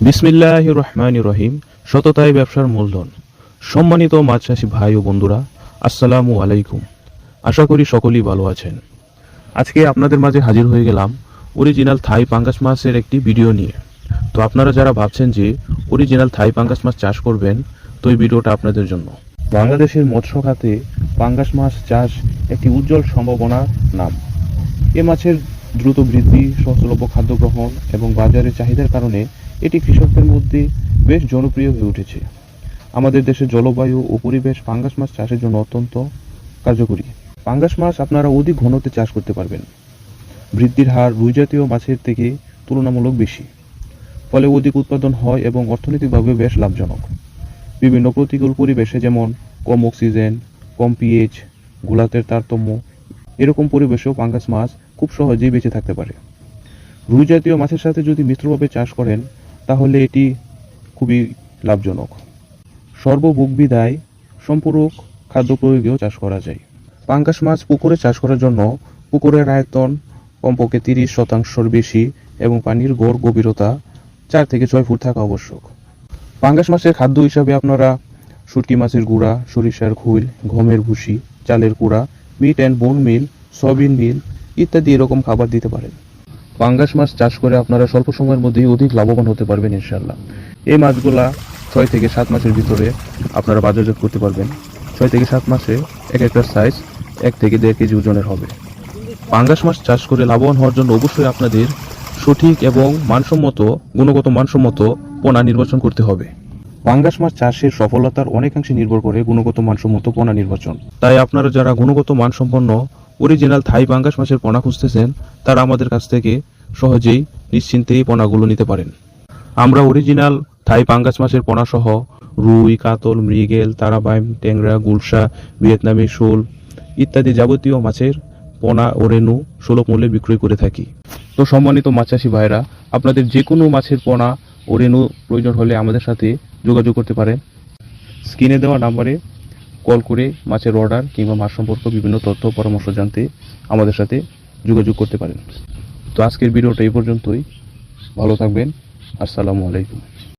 বিসমিল্লাহির রহমানির রহিম। সততাই ব্যবসার মূলধন। সম্মানিত মাছ চাষী ভাই ও বন্ধুরা, আসসালামু আলাইকুম। আশা করি সকলেই ভালো আছেন। আজকে আপনাদের মাঝে হাজির হয়ে গেলাম অরিজিনাল থাই পাঙ্গাস মাছের একটি ভিডিও নিয়ে। তো আপনারা যারা ভাবছেন যে অরিজিনাল থাই পাঙ্গাস মাছ চাষ করবেন, তো এই ভিডিওটা আপনাদের জন্য। বাংলাদেশের মৎস্য খাতে পাঙ্গাস মাছ চাষ একটি উজ্জ্বল সম্ভাবনার নাম। এ মাছের দ্রুত বৃদ্ধি, সহজলভ্য খাদ্য গ্রহণ এবং বাজারের চাহিদার কারণে এটি কৃষকদের মধ্যে বেশ জনপ্রিয় হয়ে উঠেছে। আমাদের দেশের জলবায়ু ও পরিবেশ পাঙ্গাস মাছ চাষের জন্য অত্যন্ত কার্যকরী। পাঙ্গাস মাছ আপনারা অধিক ঘনত্বে চাষ করতে পারবেন। বৃদ্ধির হার রুই জাতীয় মাছের থেকে তুলনামূলক বেশি, ফলে অধিক উৎপাদন হয় এবং অর্থনৈতিকভাবে বেশ লাভজনক। বিভিন্ন প্রতিকূল পরিবেশে, যেমন কম অক্সিজেন, কম পিএইচ, ঘোলাতের তারতম্য, এরকম পরিবেশেও পাঙ্গাস মাছ খুব সহজেই বেঁচে থাকতে পারে। রুই জাতীয় মাছের সাথে যদি মিশ্রভাবে চাষ করেন, তাহলে এটি খুবই লাভজনক। সর্বভোগবিধায় সম্পূরক খাদ্য প্রয়োগেও চাষ করা যায়। পাঙ্গাস মাছ পুকুরে চাষ করার জন্য পুকুরের আয়তন কমপক্ষে 30% বেশি এবং পানির গড় গভীরতা 4 থেকে 6 ফুট থাকা আবশ্যক। পাঙ্গাস মাছের খাদ্য হিসাবে আপনারা শুটকি মাছের গুঁড়া, সরিষার খৈল, গমের ভুসি, চালের কুড়া, মিট অ্যান্ড বোন মিল, সয়াবিন মিল ইত্যাদি এরকম খাবার দিতে পারেন। পাঙ্গাস মাছ চাষ করে আপনারা স্বল্প সময়ের মধ্যেই অধিক লাভবান হতে পারবেন ইনশাআল্লাহ। এই মাছগুলা 6 থেকে 7 মাসের ভিতরে আপনারা বাজারজাত করতে পারবেন। 6 থেকে 7 মাসে এক একটার সাইজ 1 থেকে 1.5 কেজি ওজনের হবে। পাঙ্গাস মাছ চাষ করে লাভবান হওয়ার জন্য অবশ্যই আপনাদের সঠিক এবং গুণগত মানসম্মত পোনা নির্বাচন করতে হবে। পাঙ্গাস মাছ চাষের সফলতার অনেকাংশে নির্ভর করে গুণগত মানসম্মত পোনা নির্বাচন। তাই আপনারা যারা গুণগত মানসম্পন্ন অরিজিনাল থাই পাঙ্গাস মাছের পোনা খুঁজতেছেন, তারা আমাদের কাছ থেকে সহজেই নিশ্চিন্তে এই পোনাগুলো নিতে পারেন। আমরা অরিজিনাল থাই পাঙ্গাস মাছের পোনা সহ রুই, কাতল, মৃগেল, তারাবাইম, ট্যাংরা, গুলশা, ভিয়েতনামি শোল ইত্যাদি যাবতীয় মাছের পোনা ও রেণু সুলভ মূল্যে বিক্রয় করে থাকি। তো সম্মানিত মাছ চাষী ভাইরা, আপনাদের যে কোনো মাছের পোনা ও রেণু প্রয়োজন হলে আমাদের সাথে যোগাযোগ করতে পারেন। স্ক্রিনে দেওয়া নাম্বারে কল করে মাছের অর্ডার কিংবা মাছ সম্পর্ক বিভিন্ন তথ্য পরামর্শ জানতে আমাদের সাথে যোগাযোগ করতে পারেন। তো আজকের ভিডিওটা এই পর্যন্তই। ভালো থাকবেন। আসসালামু আলাইকুম।